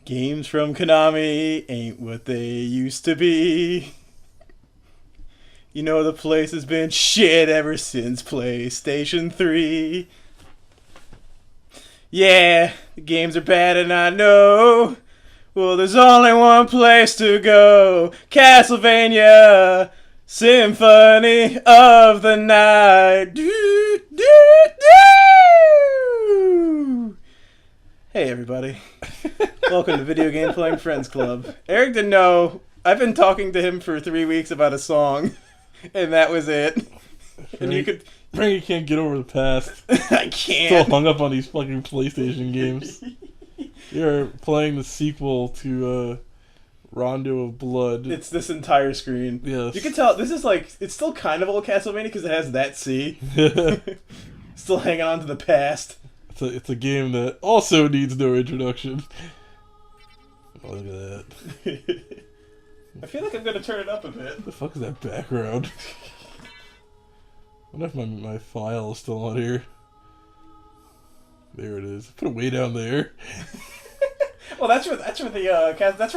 Games from Konami ain't what they used to be. You know the place has been shit ever since PlayStation 3. Yeah, the games are bad and I know. Well, there's only one place to go. Castlevania, Symphony of the Night. Doo, doo, doo. Hey everybody. Welcome to Video Game Playing Friends Club. Eric didn't know. I've been talking to him for 3 weeks about a song, and that was it. And you could... Frankie can't get over the past. I can't. Still hung up on these fucking PlayStation games. You're playing the sequel to Rondo of Blood. It's this entire screen. Yes. You can tell, this is like, it's still kind of old Castlevania because it has that C. Still hanging on to the past. It's a game that also needs no introduction. Oh, look at that. I feel like I'm going to turn it up a bit. What the fuck is that background? I wonder if my file is still on here. There it is. Put it way down there. Well, that's where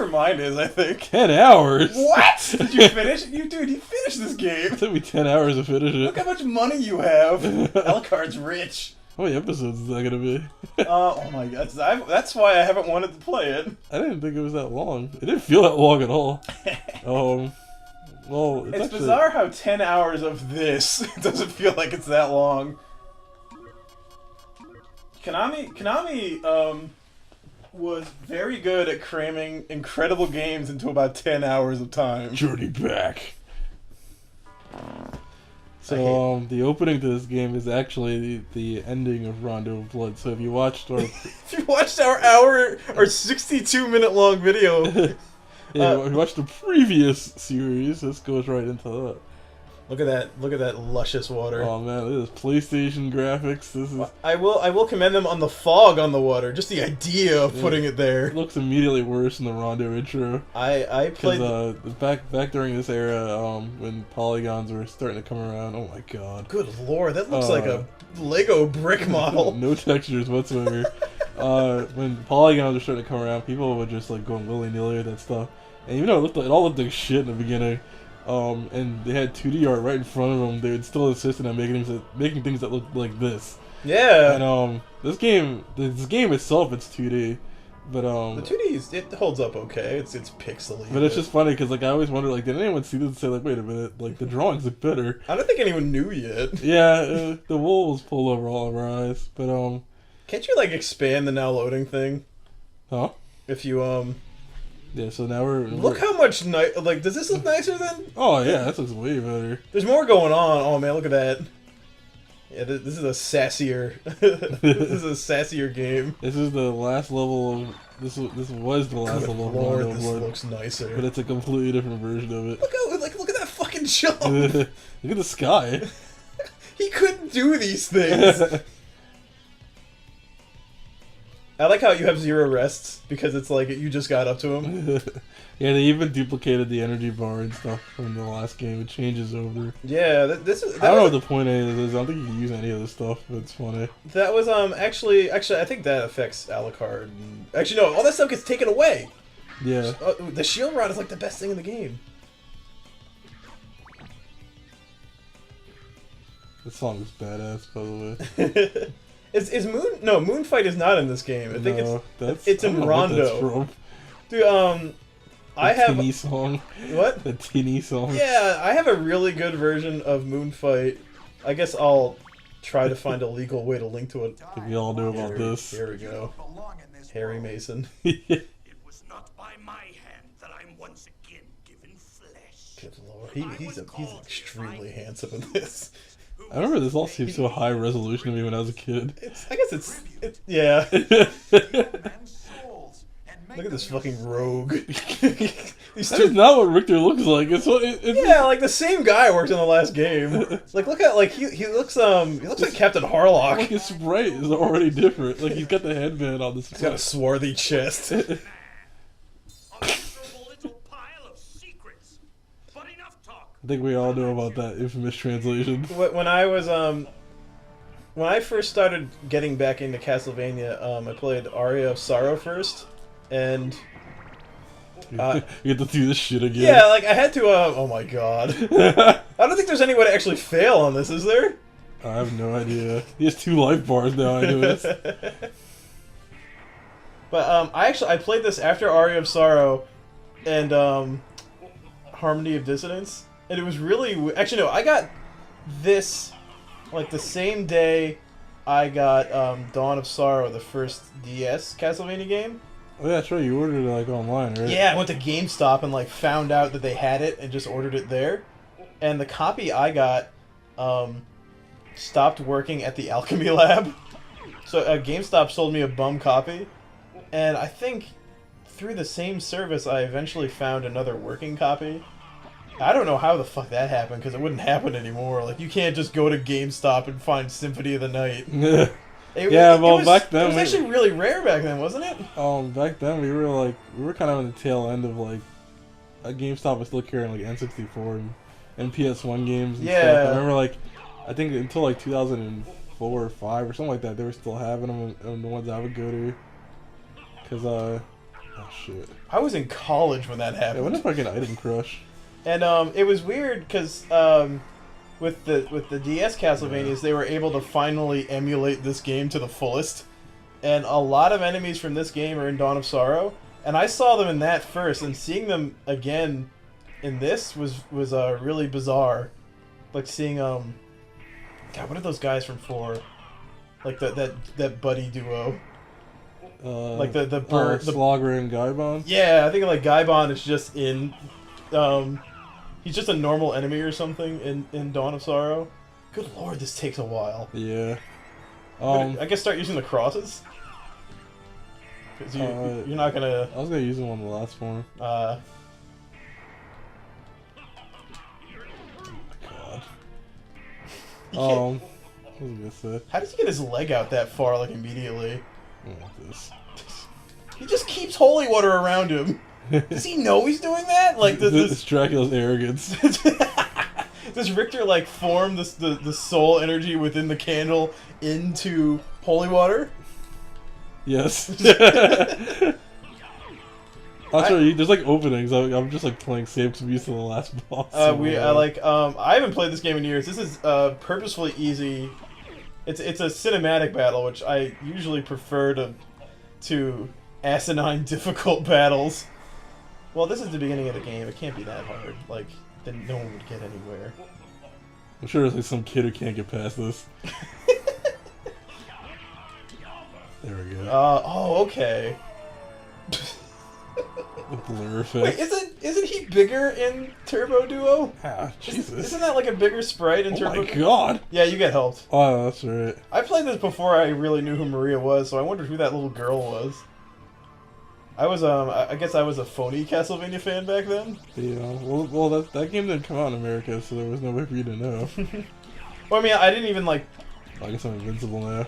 mine is, I think. 10 hours? What? Did you finish? Dude, you finished this game. It took me 10 hours to finish it. Look how much money you have. Alucard's rich. How many episodes is that gonna be? Oh my god, that's why I haven't wanted to play it. I didn't think it was that long. It didn't feel that long at all. Well, it's actually bizarre how 10 hours of this doesn't feel like it's that long. Konami was very good at cramming incredible games into about 10 hours of time. Journey back. So, the opening to this game is actually the ending of Rondo of Blood. So if you watched our... if you watched our 62-minute long video... yeah, if you watched the previous series, this goes right into that. Look at that luscious water. Oh man, this is PlayStation graphics. This is... I will commend them on the fog on the water. Just the idea of putting it there. It looks immediately worse than the Rondo intro. I played back during this era when polygons were starting to come around. Oh my god. Good lord, that looks like a Lego brick model. No textures whatsoever. When polygons were starting to come around, people would just like go willy-nilly with that stuff. And even though it all looked like shit in the beginning, and they had 2D art right in front of them, they would still insist on making things that look like this. Yeah. And this game itself, it's 2D, but the 2D it holds up okay. It's pixely. But it's just funny because like I always wonder, like, did anyone see this and say like, wait a minute, like the drawings look better? I don't think anyone knew yet. Yeah, the wool was pulled over all of our eyes, but can't you like expand the now loading thing? Huh? If you Yeah, so now we're... Look how much like, does this look nicer than... Oh, yeah, this looks way better. There's more going on. Oh, man, look at that. Yeah, this is a sassier... this is a sassier game. This is the last level of... This was the last level of Lord, Rondo of Blood. This looks nicer. But it's a completely different version of it. Look at that fucking jump! Look at the sky. He couldn't do these things! I like how you have 0 rests, because it's like you just got up to him. Yeah, they even duplicated the energy bar and stuff from the last game. It changes over. Yeah, I don't know what the point of it is. I don't think you can use any of this stuff, but it's funny. That was, actually, I think that affects Alucard. Actually, no, all that stuff gets taken away! Yeah. The shield rod is like the best thing in the game. This song is badass, by the way. Is Moonfight is not in this game. I think it's in Rondo. Dude, I have tinny song. What? The tinny song. Yeah, I have a really good version of Moonfight. I guess I'll try to find a legal way to link to it. I think we all know about this. Here we go. Harry Mason. It was not by my hand that I'm once again given flesh. Good lord, he's extremely handsome in this. I remember this all seemed so high resolution to me when I was a kid. I guess it's yeah. Look at this fucking rogue. That is not what Richter looks like. It's yeah, like the same guy worked in the last game. Like look at he looks like Captain Harlock. Like his sprite is already different. Like he's got the headband on this. He's got a swarthy chest. I think we all know about that infamous translation. When I first started getting back into Castlevania, I played Aria of Sorrow first. and You get to do this shit again. yeah, like I had to. Oh my god! I don't think there's any way to actually fail on this, is there? I have no idea. He has 2 life bars now. I know this. But I played this after Aria of Sorrow and Harmony of Dissonance, and it was really actually no. I got this like the same day I got Dawn of Sorrow, the first DS Castlevania game. Oh yeah, that's right. You ordered it like online, right? Yeah, I went to GameStop and like found out that they had it and just ordered it there. And the copy I got stopped working at the Alchemy Lab, so GameStop sold me a bum copy. And I think through the same service, I eventually found another working copy. I don't know how the fuck that happened, because it wouldn't happen anymore. Like, you can't just go to GameStop and find Symphony of the Night. Back then it was actually really rare back then, wasn't it? Back then we were kind of on the tail end of like, GameStop was still carrying like N64 and PS1 games and stuff. I remember like, I think until like 2004 or 5 or something like that, they were still having them on the ones I would go to. Cause oh shit. I was in college when that happened. Yeah, when did fucking Item Crush? And it was weird because with the DS Castlevanias, they were able to finally emulate this game to the fullest. And a lot of enemies from this game are in Dawn of Sorrow, and I saw them in that first, and seeing them again in this was really bizarre. Like seeing God, what are those guys from 4? Like that buddy duo. Like the Slogger and Gaibon? Yeah, I think like Gaibon is just in he's just a normal enemy or something in Dawn of Sorrow. Good lord, this takes a while. Yeah. I guess start using the crosses. Cause you're not gonna. I was gonna use them on the last one. God. What was I gonna say? How does he get his leg out that far like immediately? This. He just keeps holy water around him. Does he know he's doing that? Like this Dracula's arrogance. Does Richter like form the soul energy within the candle into holy water? Yes. There's like openings. I'm just like playing safe to be used to the last boss. I haven't played this game in years. This is purposefully easy. It's a cinematic battle, which I usually prefer to asinine difficult battles. Well, this is the beginning of the game. It can't be that hard. Like, then no one would get anywhere. I'm sure there's like some kid who can't get past this. There we go. Okay. The blur effect. Wait, isn't he bigger in Turbo Duo? Ah, Jesus. Isn't that like a bigger sprite in Turbo? Oh my god. Yeah, you get helped. Oh, that's right. I played this before I really knew who Maria was, so I wondered who that little girl was. I was I guess I was a phony Castlevania fan back then. Yeah. Well, that game didn't come out in America, so there was no way for you to know. Well, I mean, I didn't even like. I guess I'm invincible now.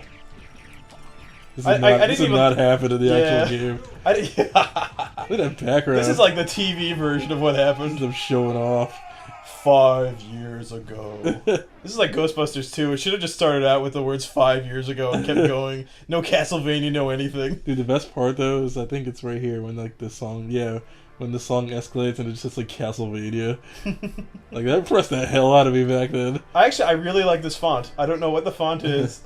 This I is not half into the actual game. Look at that background. This is like the TV version of what happened. I'm showing off. 5 years ago. This is like Ghostbusters 2. It should have just started out with the words 5 years ago and kept going. No Castlevania, no anything. Dude, the best part though is I think it's right here when like the song, when the song escalates and it's just like Castlevania. Like that impressed the hell out of me back then. I really like this font. I don't know what the font is.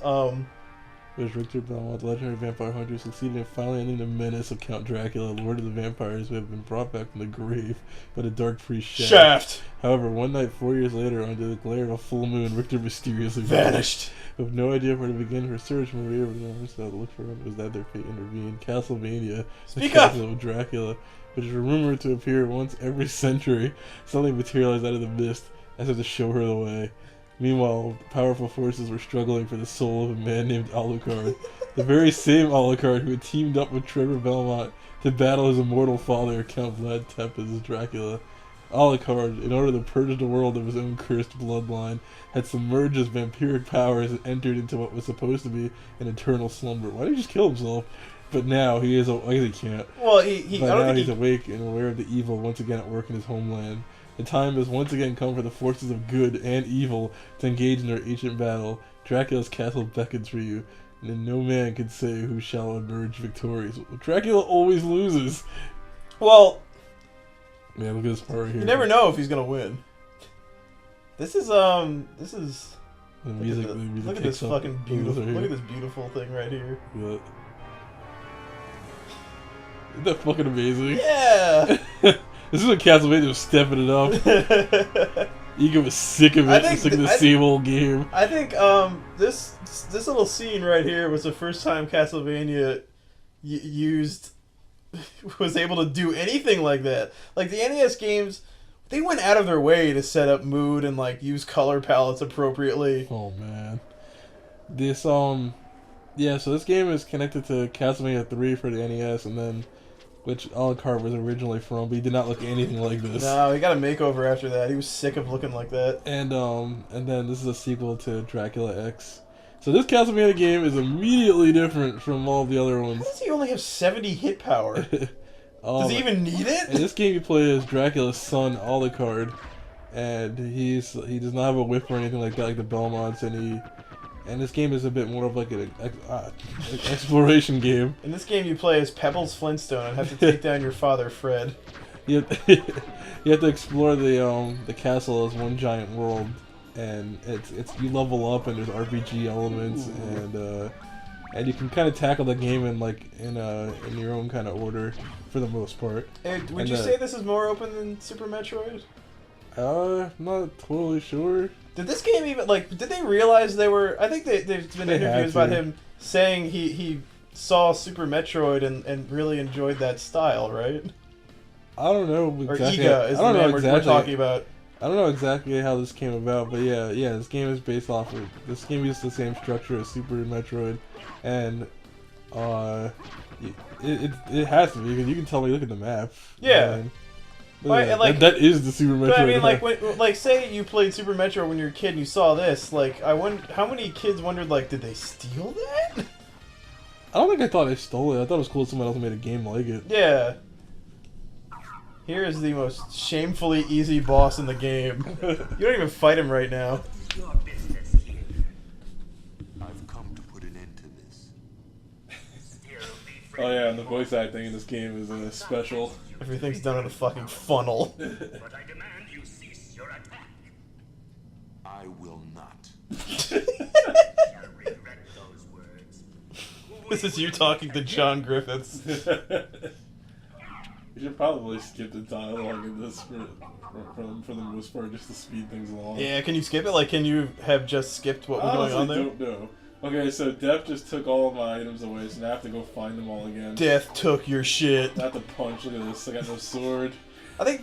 Which Richter Belmont, the legendary vampire hunter, succeeded in finally ending the menace of Count Dracula, Lord of the Vampires, who had been brought back from the grave by the dark priest Shaft. However, one night 4 years later, under the glare of a full moon, Richter mysteriously vanished. With no idea where to begin her search, Maria remembers how to look for him. Was that their fate intervened? Castlevania, the capital of Dracula, which is rumored to appear once every century, suddenly materialized out of the mist, as if to show her the way. Meanwhile, powerful forces were struggling for the soul of a man named Alucard, the very same Alucard who had teamed up with Trevor Belmont to battle his immortal father, Count Vlad Tepes as Dracula. Alucard, in order to purge the world of his own cursed bloodline, had submerged his vampiric powers and entered into what was supposed to be an eternal slumber. Why did he just kill himself? But now he is. I guess he can't. Well, he's awake and aware of the evil once again at work in his homeland. The time has once again come for the forces of good and evil to engage in their ancient battle. Dracula's castle beckons for you. and no man can say who shall emerge victorious. Dracula always loses. Well, Man, look at this part right here. you never know if he's gonna win. This is The music, look at this kicks up. fucking beautiful. Right Look at here. this beautiful thing right here. Yeah. Isn't that fucking amazing? Yeah. This is when Castlevania was stepping it up. Ego was sick of it. Sick of the same old game. I think this little scene right here was the first time Castlevania was able to do anything like that. Like the NES games, they went out of their way to set up mood and like use color palettes appropriately. Oh man, this yeah. So this game is connected to Castlevania 3 for the NES, and then which Alucard was originally from, but he did not look anything like this. No, he got a makeover after that. He was sick of looking like that. And then this is a sequel to Dracula X. So this Castlevania game is immediately different from all the other How ones. does he only have 70 hit power? Does he even need In it? this game, you play as Dracula's son, Alucard, and he does not have a whip or anything like that, like the Belmonts, and this game is a bit more of like an exploration game. In this game, you play as Pebbles Flintstone and have to take down your father, Fred. You have to explore the castle as one giant world, and it's you level up and there's RPG elements. Ooh. And you can kind of tackle the game in your own kind of order for the most part. Hey, would And you say this is more open than Super Metroid? I'm not totally sure. Did this game even did they realize they were? I think there's been They had interviews to. about him saying he saw Super Metroid and really enjoyed that style, right? I don't know Or exactly. Iga is the name we're talking about. I don't know exactly how this came about, but yeah, this game is based off of. This game uses the same structure as Super Metroid, and it has to be because you can tell me. Look at the map. Yeah. And, Right, and, like- that is the Super Metroid. But I mean, map. like, say you played Super Metroid when you were a kid and you saw this. Like, I wonder how many kids wondered, like, did they steal that? I don't think I thought I stole it. I thought it was cool that someone else made a game like it. Yeah. Here is the most shamefully easy boss in the game. You don't even fight him right now. Your business here. I've come to put an end to this. Still be Oh yeah, and the voice acting in this game is special. Everything's done in a fucking funnel. But I demand you cease your attack. I will not. Shall regret those words. This is you talking to John Griffiths. You should probably skip the dialogue in this for the most part, just to speed things along. Yeah, can you skip it? Like, can you have just skipped what was going on there? Don't know. Okay, so Death just took all of my items away, so now I have to go find them all again. Death took your shit. I have to punch. Look at this. I got no sword. I think,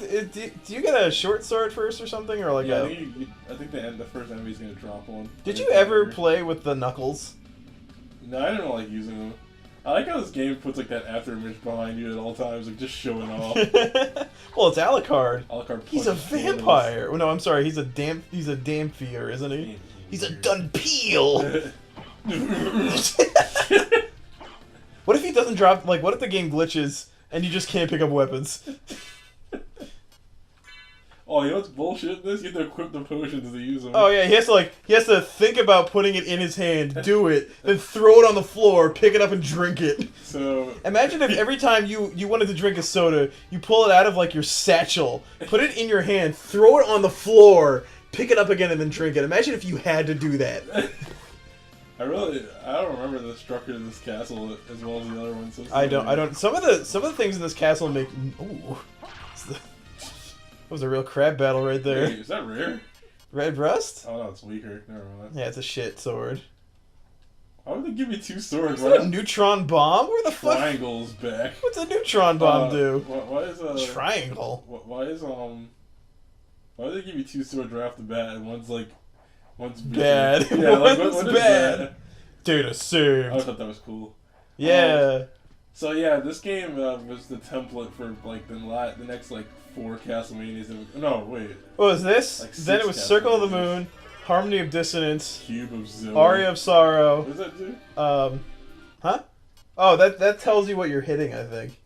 do you get a short sword first or something? Or like Yeah, a... I think the first enemy's gonna drop one. Did you ever play with the knuckles? No, I don't like using them. I like how this game puts like that after image behind you at all times, like just showing off. Well, it's Alucard. Alucard He's a punches cannons. vampire. Oh, no, I'm sorry. He's a Damphier, isn't he? He's a Dunpeel. What if he doesn't drop? Like, what if the game glitches and you just can't pick up weapons? Oh, you know what's bullshit in this? You have to equip the potions to use them. Oh yeah, he has to think about putting it in his hand, do it, then throw it on the floor, pick it up and drink it. So Imagine if every time you wanted to drink a soda, you pull it out of like your satchel, put it in your hand, throw it on the floor, pick it up again and then drink it. Imagine if you had to do that. I don't remember the structure of this castle as well as the other ones. So I don't. Some of the things in this castle make. Ooh, that was a real crab battle right there. Wait, is that rare? Red Rust? Oh no, it's weaker. Never mind. Yeah, it's a shit sword. Why would they give me two swords? Is that a neutron bomb? Where the fuck? Triangle's back. What's a neutron bomb do? Why is Triangle. Why do they give you two swords right off the bat and one's Bad. Yeah, like, One's what is bad. that? Dude, assumed. I thought that was cool. Yeah. So yeah, this game was the template for like the next like 4 Castlevanias. No, wait. What was this? Like Then it 6 was Circle of the Castlevanias. Moon, Harmony of Dissonance, Cube of Zoe. Aria of Sorrow. What does that do? Huh? Oh, that tells you what you're hitting, I think.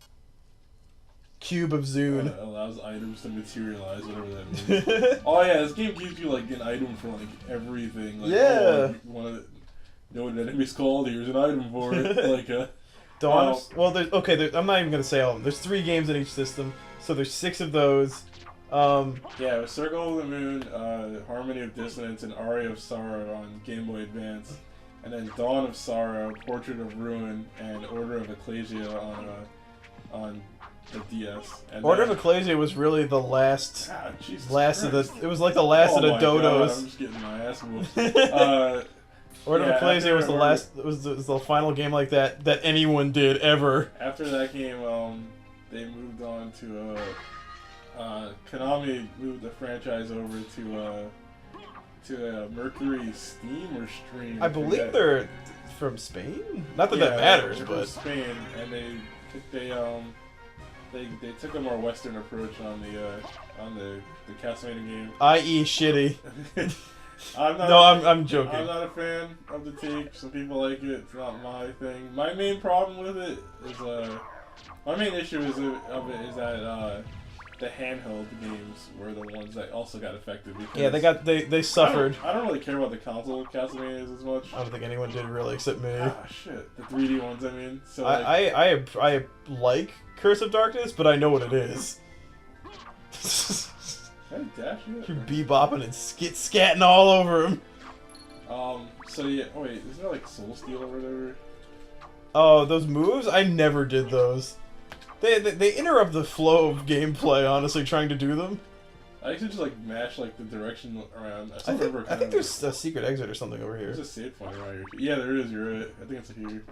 Cube of Zune. Allows items to materialize, whatever that means. Oh yeah, this game gives you like an item for like everything. Like, Yeah. know what an enemy's called. Here's an item for it. Like Dawn. Well, I'm not even gonna say all of them. There's 3 games in each system, so there's 6 of those. Yeah, it was Circle of the Moon, Harmony of Dissonance, and Aria of Sorrow on Game Boy Advance, and then Dawn of Sorrow, Portrait of Ruin, and Order of Ecclesia on the DS. And Order of Ecclesia was really the last Christ. of the. It was like the last of the my dodos. God, I'm just getting my ass whooped. Order of Ecclesia was the last. Was the final game like that anyone did ever. After that game, they moved on to Konami moved the franchise over to Mercury Steam or Stream. I believe they're from Spain. Not that that matters, they're but from Spain, and they took a more Western approach on the Castlevania game. i.e. shitty. I'm joking. I'm not a fan of the take. Some people like it. It's not my thing. My main problem with it is my main issue is that the handheld games were the ones that also got affected. Yeah, they suffered. I don't really care about the console Castlevanias as much. I don't think anyone did really except me. Ah, shit. The 3D ones, I mean. So I like Curse of Darkness, but I know what it is. You're bebopping and scatting all over him. So yeah, wait, isn't there like Soul Steel or whatever? Oh, those moves? I never did those. They interrupt the flow of gameplay, honestly, trying to do them. I used to just like mash like the direction around. I think there's a secret exit or something over here. There's a save point around here. Yeah, there is, you're right. I think it's here.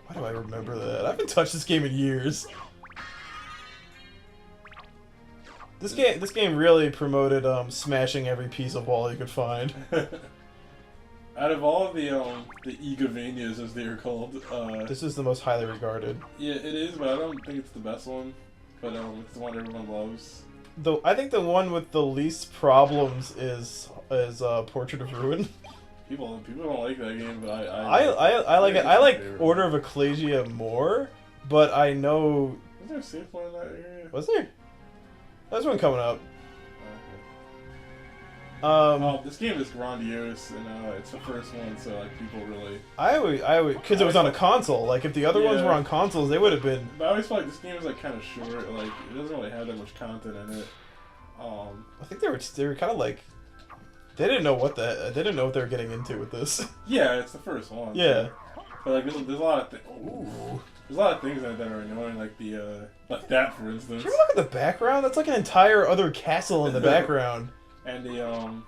Why do I remember that? I haven't touched this game in years. This game really promoted smashing every piece of wall you could find. Out of all of the Egavanias, as they are called, this is the most highly regarded. Yeah, it is, but I don't think it's the best one. But it's the one everyone loves. Though I think the one with the least problems is Portrait of Ruin. People don't like that game, but I like it. I like Order of Ecclesia more, but I know. Was there a safe point in that area? Was there? There's one coming up. This game is grandiose, and it's the first one, so like people really. I would, because it was on a console. Like if the other ones were on consoles, they would have been. But I always feel like this game is like kind of short. Like it doesn't really have that much content in it. I think they were kind of like. They didn't know what they didn't know what they were getting into with this. Yeah, it's the first one. Yeah. So, but like there's a lot of there's a lot of things in it that are annoying, like like that for instance. Did you ever look at the background? That's like an entire other castle in the background. And the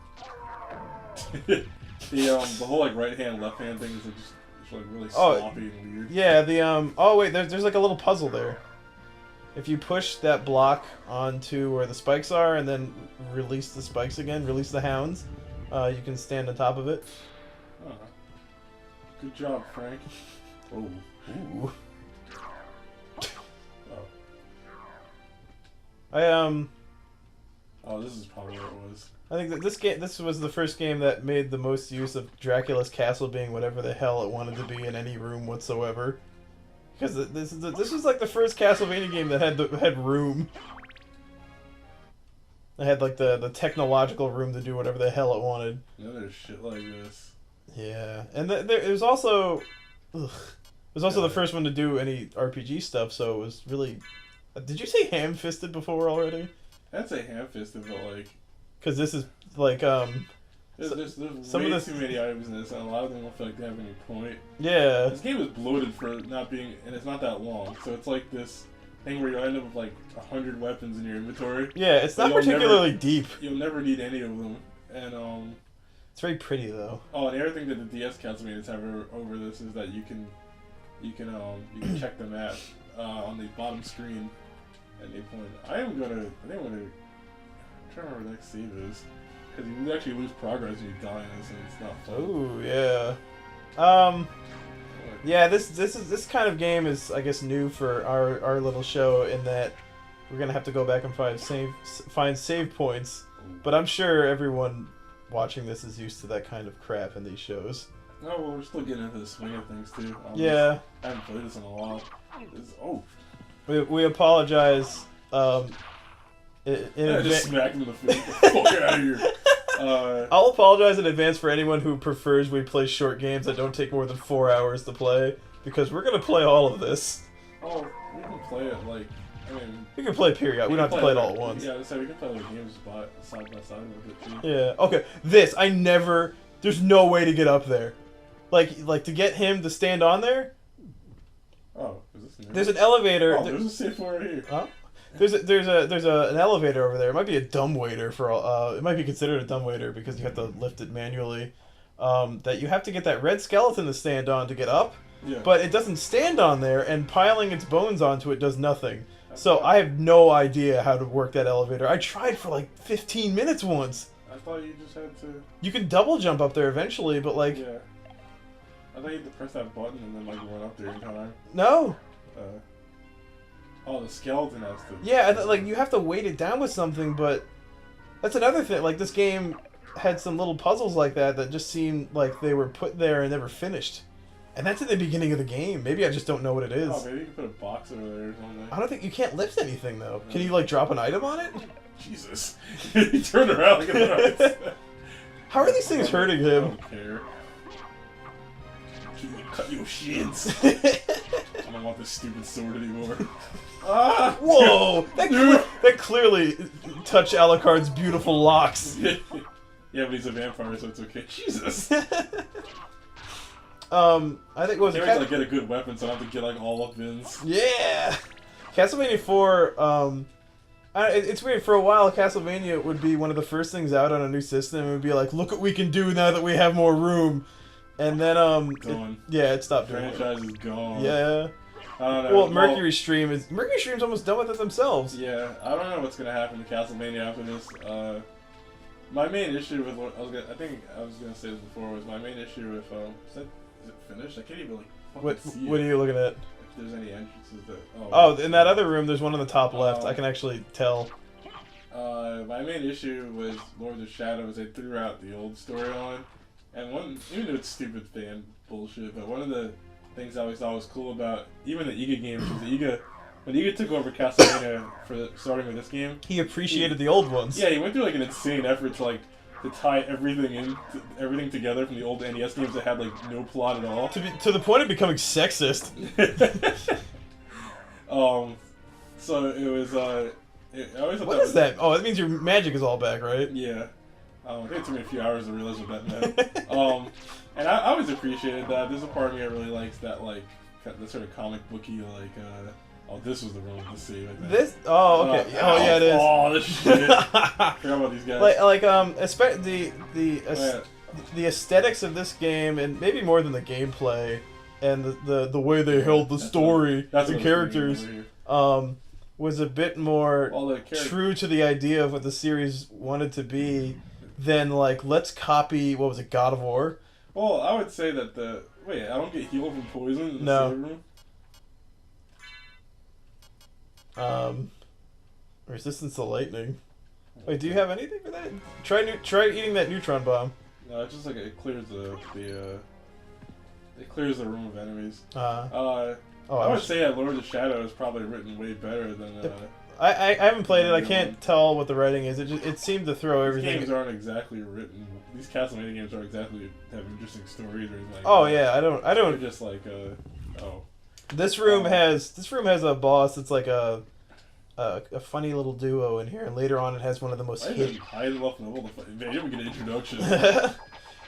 whole like right hand left hand thing is like, just like really sloppy and weird. Yeah, oh wait, there's like a little puzzle there. If you push that block onto where the spikes are and then release the spikes again, release the hounds, you can stand on top of it. Good job, Frank. Oh. Ooh. Oh, this is probably what it was. I think that this was the first game that made the most use of Dracula's castle being whatever the hell it wanted to be in any room whatsoever. Because this was like the first Castlevania game that had room. It had like the technological room to do whatever the hell it wanted. Yeah, there's shit like this. Yeah, and it was also, the first one to do any RPG stuff. So it was really. Did you say ham-fisted before already? I'd say ham-fisted, but like. Because this is like There's way too many items in this, and a lot of them don't feel like they have any point. Yeah. This game is bloated for not being, and it's not that long, so it's like this thing where you end up with like 100 weapons in your inventory. Yeah, it's not particularly deep. You'll never need any of them, and it's very pretty though. Oh, and the other thing that the DS Castlevanias have over this is that you can check the map on the bottom screen at any point. I'm trying to remember where the next save is. Because you actually lose progress when you die in this, and it's not fun. Ooh, yeah. Yeah, this kind of game is, I guess, new for our little show in that we're gonna have to go back and find save points. But I'm sure everyone watching this is used to that kind of crap in these shows. No, well, we're still getting into the swing of things too. Yeah. I haven't played this in a while. We apologize. Just smack him in the face. Get the fuck out of here. I'll apologize in advance for anyone who prefers we play short games that don't take more than 4 hours to play, because we're gonna play all of this. Oh, we can play it like, I mean... We can play period. We don't have to play it all at once. Yeah, so we can play the games side by side with it too. Yeah. Okay. There's no way to get up there. Like to get him to stand on there. Oh, is this new? There's an elevator. Oh, there's a safe right here. Huh? There's an elevator over there. It might be a dumbwaiter for it might be considered a dumbwaiter because you have to lift it manually. That you have to get that red skeleton to stand on to get up. Yeah. But it doesn't stand on there, and piling its bones onto it does nothing. So I have no idea how to work that elevator. I tried for like 15 minutes once. I thought you just had to... You can double jump up there eventually, but like... Yeah. I thought you had to press that button and then like run up there in time. No. Oh, the skeleton has to... Yeah, like you have to weight it down with something, but... That's another thing. Like this game had some little puzzles like that just seemed like they were put there and never finished. And that's at the beginning of the game. Maybe I just don't know what it is. Oh, maybe you can put a box over there or something. I don't think you can't lift anything though. Can you like drop an item on it? Jesus. He turned around like a How are these things hurting I him? don't care. Cut your shins. I don't want this stupid sword anymore. Ah! Whoa! That clearly touched Alucard's beautiful locks. Yeah, but he's a vampire, so it's okay. Jesus. I think what was Can't it? wait to like, get a good weapon, so I don't have to get like all up Vins. Yeah. Castlevania 4. It's weird. For a while, Castlevania would be one of the first things out on a new system. It would be like, look what we can do now that we have more room. And then Gone. it stopped doing it. Franchise is gone. Yeah. I don't know. Well, Mercury Stream's almost done with it themselves. Yeah, I don't know what's gonna happen to Castlevania after this. My main issue with what I think I was gonna say this before was my main issue with is it finished? I can't even like fucking see What it. are you looking at? If there's any entrances that Oh, in that other room, there's one on the top left. I can actually tell. My main issue with Lord of Shadows, they threw out the old storyline, and even though it's stupid fan bullshit, but one of the things I always thought was cool about even the Iga games was when Iga took over Castlevania for starting with this game. He appreciated the old ones. Yeah, he went through like an insane effort to tie everything together from the old NES games that had like no plot at all. To the point of becoming sexist. So it was I always thought What is that? Oh, that means your magic is all back, right? Yeah. I think it took me a few hours to realize what that meant. And I always appreciated that. There's a part of me that really likes that, like, the sort of comic booky, like, oh, this was the room to see. Like that. This? Oh, okay. Yeah, it is. Oh, this shit. Forgot about these guys. The aesthetics of this game, and maybe more than the gameplay, and the way they held the story, the characters, was a bit more true to the idea of what the series wanted to be than, like, let's copy, what was it, God of War? Well, I would say that wait, I don't get healed from poison in the save room? Resistance to lightning. Wait, do you have anything for that? Try eating that neutron bomb. No, it's just like it clears it clears the room of enemies. I would say that Lord of the Shadow is probably written way better than. I haven't played it. I can't tell what the writing is. It seemed to throw everything. These games aren't exactly written. These Castlevania games aren't exactly have interesting stories or anything like Oh that. yeah, I don't. They're just like This room has a boss that's like a funny little duo in here, and later on it has one of the most hidden. I love level. Man, you don't get an introduction.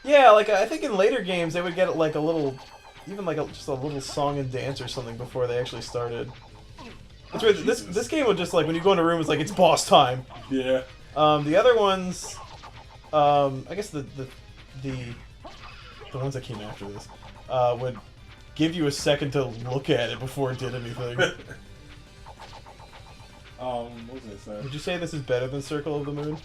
Yeah, like I think in later games they would get like a little, even like just a little song and dance or something before they actually started. It's weird. This game would just like when you go in a room, it's like it's boss time. Yeah. The other ones, I guess the ones that came after this, would give you a second to look at it before it did anything. What was I saying? Would you say this is better than Circle of the Moon?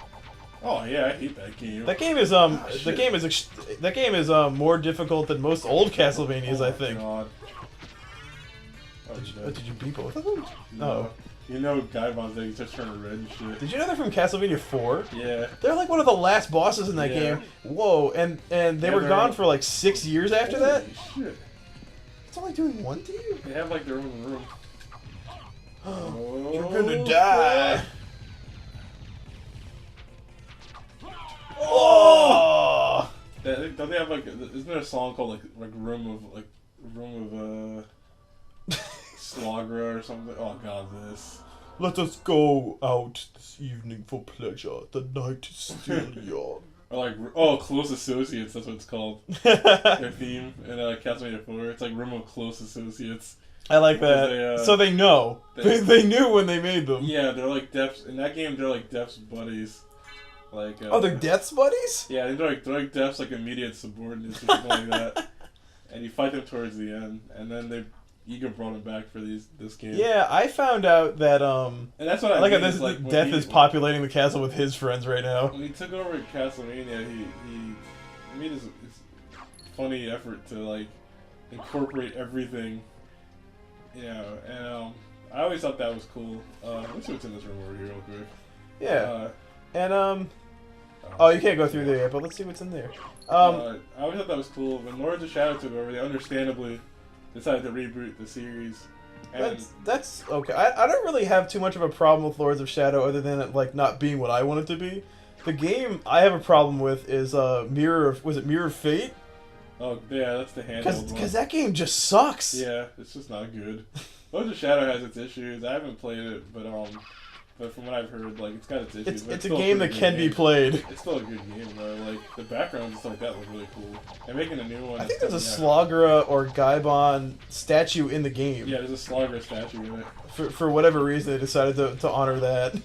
Oh yeah, I hate that game. That game is that game is more difficult than most old Castlevanias, I think. God. Did you beat both of them? No. You know, Gaibon's there, he starts turning red and shit. Did you know they're from Castlevania 4? Yeah. They're like one of the last bosses in that game. Whoa, and they were gone for like 6 years after that? Shit. It's only doing one to you? They have like their own room. You're gonna die! Oh! Don't they have like? Isn't there a song called like Room of Slagra or something? Oh god, this. Let us go out this evening for pleasure. The night is still young. Or like, Close Associates, that's what it's called. Their theme in Castlevania 4. It's like Room of Close Associates. I like that. They, so they know. They knew when they made them. Yeah, they're like Death's... In that game, they're like Death's buddies. Like, they're Death's buddies? Yeah, they're like Death's like immediate subordinates or something like that. And you fight them towards the end, and then Iga brought him back for this game. Yeah, I found out that and that's what I like mean, this like Death is populating the castle with his friends right now. When he took over Castlevania, he made his funny effort to like incorporate everything, you know. And I always thought that was cool. Let's see what's in this room over here real quick. Yeah. Oh, you can't go through there yet, but let's see what's in there. I always thought that was cool. When Lords of Shadow took over, they understandably decided to reboot the series. And That's okay. I don't really have too much of a problem with Lords of Shadow other than it like not being what I want it to be. The game I have a problem with is Mirror of Fate? Oh yeah, that's the handheld one. Because that game just sucks. Yeah, it's just not good. Lords of Shadow has its issues. I haven't played it, but from what I've heard, like it's got its issues. It's a game that can be played. It's still a good game though. Like the backgrounds and stuff like that look really cool. And making a new one. I think there's a Slogra or Gaibon statue in the game. Yeah, there's a Slogra statue in it. For whatever reason, they decided to honor that.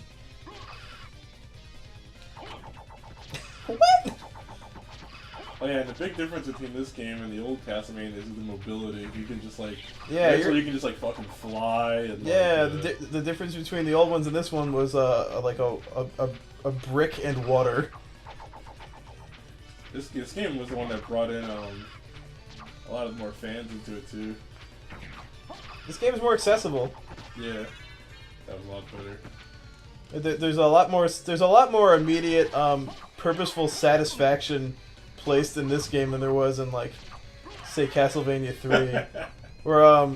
What? Oh yeah, and the big difference between this game and the old Castlevania is the mobility. You can just like you can just like fucking fly. And yeah, the difference between the old ones and this one was like a brick and water. This game was the one that brought in a lot of more fans into it too. This game is more accessible. Yeah, that was a lot better. There's a lot more immediate purposeful satisfaction placed in this game than there was in like say Castlevania 3 where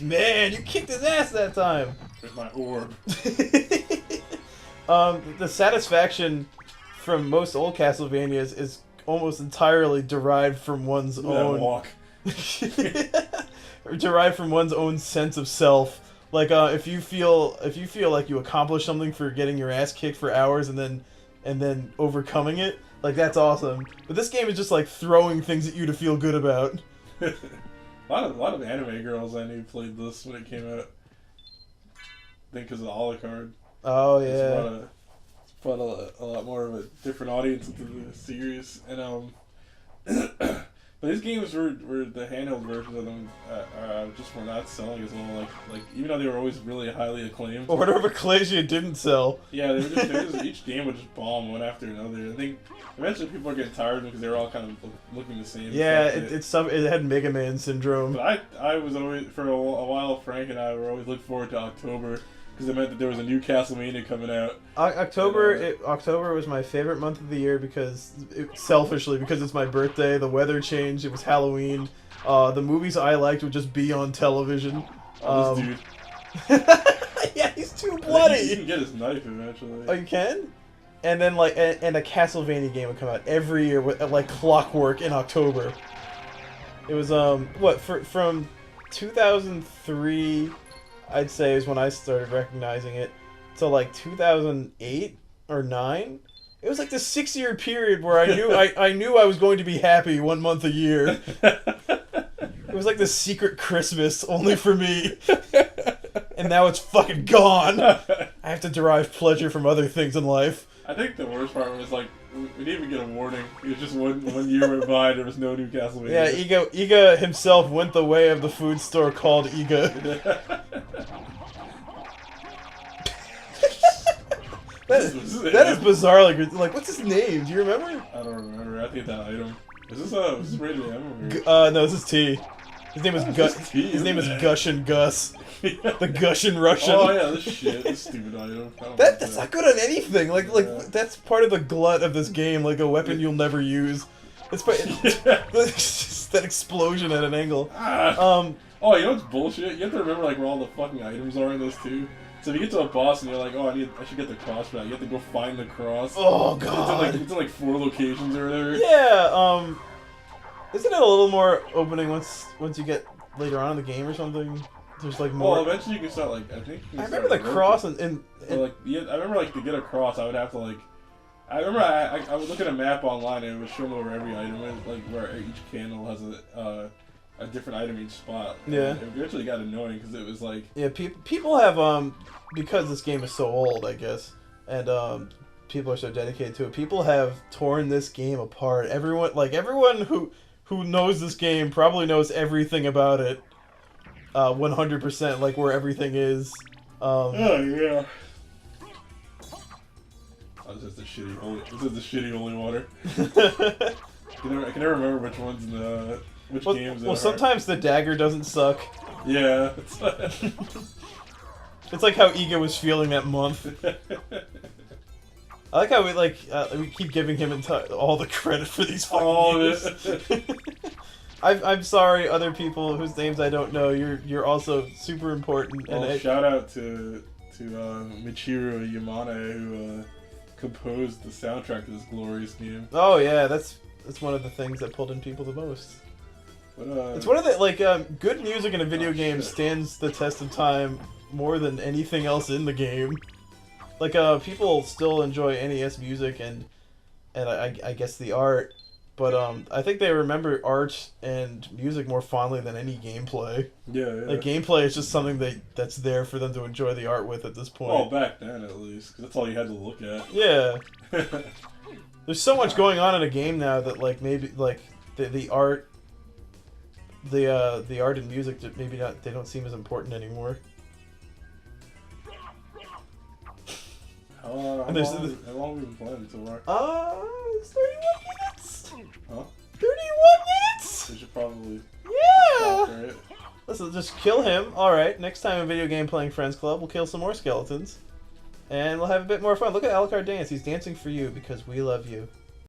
man, you kicked his ass that time. With my orb. The satisfaction from most old Castlevanias is almost entirely derived from one's own walk. derived from one's own sense of self. Like if you feel like you accomplished something for getting your ass kicked for hours and then overcoming it, like that's awesome. But this game is just like throwing things at you to feel good about. a lot of anime girls I knew played this when it came out. I think because of the Alucard. Oh yeah. It's brought a lot more of a different audience into the series, and but these games were the handheld versions of them just were not selling as well. Like even though they were always really highly acclaimed. Order of Ecclesia didn't sell. Yeah, they were just each game would just bomb one after another. I think eventually people are getting tired of them because they were all kind of looking the same. Yeah, it had Mega Man syndrome. But I was always for a while. Frank and I were always looking forward to October. Because it meant that there was a new Castlevania coming out. October was my favorite month of the year selfishly because it's my birthday. The weather changed. It was Halloween. The movies I liked would just be on television. This dude. Yeah, he's too bloody. You can get his knife eventually. Oh, you can? And then and a Castlevania game would come out every year like clockwork in October. It was from 2003. I'd say is when I started recognizing it, to like 2008 or 9. It was like this 6-year period where I knew I was going to be happy 1 month a year. It was like this secret Christmas only for me, and now it's fucking gone. I have to derive pleasure from other things in life. I think the worst part was like we didn't even get a warning. It was just one year went by. There was no new Castlevania. Yeah, Iga himself went the way of the food store called Iga. That is bizarrely good. Like, what's his name? Do you remember? I don't remember. I think that item. Is this rated M? No, this is T. His name is His name is Gushin Gus. The Gushin Russian. Oh yeah, this shit. This stupid item. That's not good on anything. Like that's part of the glut of this game. Like a weapon you'll never use. It's just that explosion at an angle. Oh, you know what's bullshit? You have to remember like where all the fucking items are in this too. So if you get to a boss and you're like, oh, I should get the cross for that, you have to go find the cross. Oh god. It's in like 4 locations or whatever. Yeah. Isn't it a little more opening once you get later on in the game or something? There's like more. Well, eventually you can start like I remember the cross and like yeah, I remember like to get a cross, I would have to like. I remember I would look at a map online and it would show me where every item is, like where each candle has a different item each spot. Yeah. And it eventually got annoying because it was like. Yeah, people have because this game is so old, I guess, and people are so dedicated to it. People have torn this game apart. Everyone who knows this game probably knows everything about it. 100%, like where everything is. Oh yeah. Oh, this is the shitty holy water. I can never remember which ones in the games. Well, sometimes the dagger doesn't suck. Yeah. It's like how Iga was feeling that month. I like how we keep giving him all the credit for these fucking games. I'm sorry, other people whose names I don't know. You're also super important. Well, shout out to Michiru Yamane who composed the soundtrack to this glorious game. Oh yeah, that's one of the things that pulled in people the most. But, it's one of the good music in a video game stands the test of time more than anything else in the game. Like people still enjoy NES music and I guess the art. But I think they remember art and music more fondly than any gameplay. Yeah. Like gameplay is just something that's there for them to enjoy the art with at this point. Well, back then at least, because that's all you had to look at. Yeah. There's so much going on in a game now that maybe the art, the art and music they don't seem as important anymore. How long have we been playing so far? It's 31 minutes! Huh? 31 minutes! We should probably... Yeah! Right? Let's just kill him. Alright, next time in Video Game Playing Friends Club, we'll kill some more skeletons. And we'll have a bit more fun. Look at Alucard dance. He's dancing for you because we love you.